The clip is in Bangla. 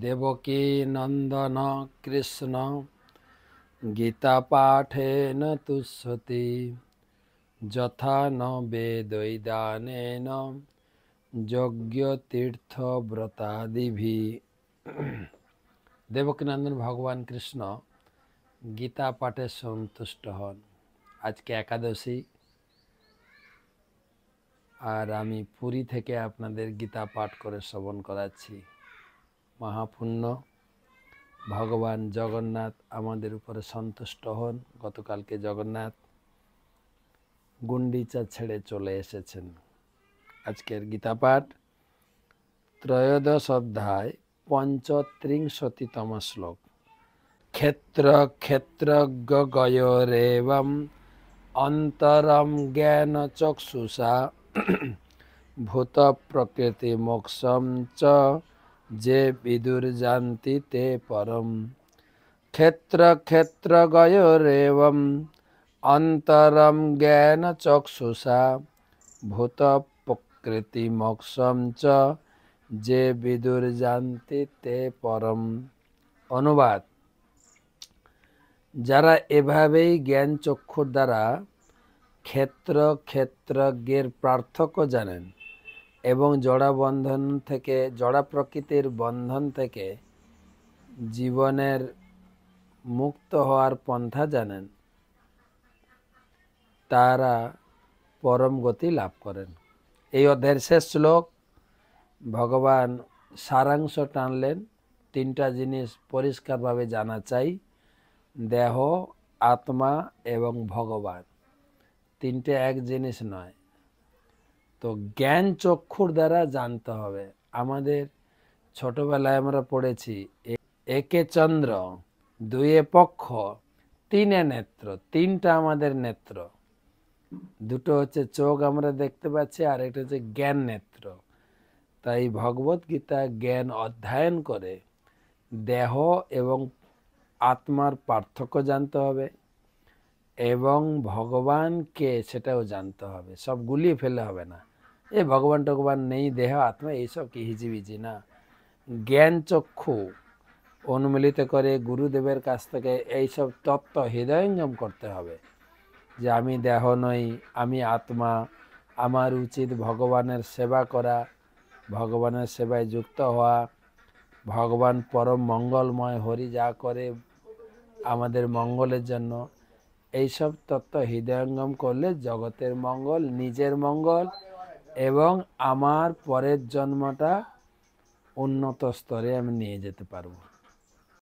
देवकी नंदन कृष्ण गीता पाठेन तुष्यति यथा न वेदैदानेन यज्ञतीर्थ व्रतादिभि। देवकी नंदन भगवान कृष्ण गीता पाठे सन्तुष्ट हन। आज के एकादशी আর আমি পুরী থেকে আপনাদের গীতা পাঠ করে শ্রবণ করাচ্ছি। মহাপুণ্য ভগবান জগন্নাথ আমাদের উপরে সন্তুষ্ট হন। গতকালকে জগন্নাথ গুন্ডিচা ছেড়ে চলে এসেছেন। আজকের গীতা পাঠ ত্রয়োদশ অধ্যায় 35তম শ্লোক। ক্ষেত্র ক্ষেত্রজ্ঞ গয়োরেবম অন্তরম জ্ঞান চক্ষুষা ভূত প্রকৃতি মোক্ষম চ যে বিদুর্জান্তি তে পরম। ক্ষেত্র ক্ষেত্র গয়োরেবম অন্তরম জ্ঞান চক্ষুষা ভূত প্রকৃতি মোক্ষম চ যে বিদুর্জান্তি তে পরম। অনুবাদ: যারা এভাবেই জ্ঞান চক্ষুর দ্বারা ক্ষেত্র ক্ষেত্রজ্ঞের পার্থক্য জানেন এবং জড়া প্রকৃতির বন্ধন থেকে জীবনের মুক্ত হওয়ার পন্থা জানেন, তারা পরম গতি লাভ করেন। এই অধ্যায়ের শেষ শ্লোক ভগবান সারাংশ টানলেন। তিনটা জিনিস পরিষ্কারভাবে জানা চাই: দেহ, আত্মা এবং ভগবান। তিনটে এক জিনিস নয়। তো জ্ঞান চক্ষুর দ্বারা জানতে হবে। আমাদের ছোটবেলায় আমরা পড়েছি একে চন্দ্র, দুয়ে পক্ষ, তিনে নেত্র। তিনটা আমাদের নেত্র। দুটো হচ্ছে চোখ আমরা দেখতে পাচ্ছি, আর একটা হচ্ছে জ্ঞান নেত্র। তাই ভগবত গীতা জ্ঞান অধ্যয়ন করে দেহ এবং আত্মার পার্থক্য জানতে হবে এবং ভগবানকে সেটাও জানতে হবে। সব গুলিয়ে ফেলে হবে না। এই ভগবান টগবান নেই, দেহ আত্মা এইসব কি হিজিবিজি না। জ্ঞান চক্ষু অনুমিলিত করে গুরুদেবের কাছ থেকে এইসব তত্ত্ব হৃদয়ঙ্গম করতে হবে যে আমি দেহ নই, আমি আত্মা, আমার উচিত ভগবানের সেবা করা, ভগবানের সেবায় যুক্ত হওয়া, ভগবান পরম মঙ্গলময়, হরি যা করে আমাদের মঙ্গলের জন্য। এইসব তত্ত্ব হৃদয়ঙ্গম করলে জগতের মঙ্গল, নিজের মঙ্গল এবং আমার পরের জন্মটা উন্নত স্তরে আমি নিয়ে যেতে পারবো।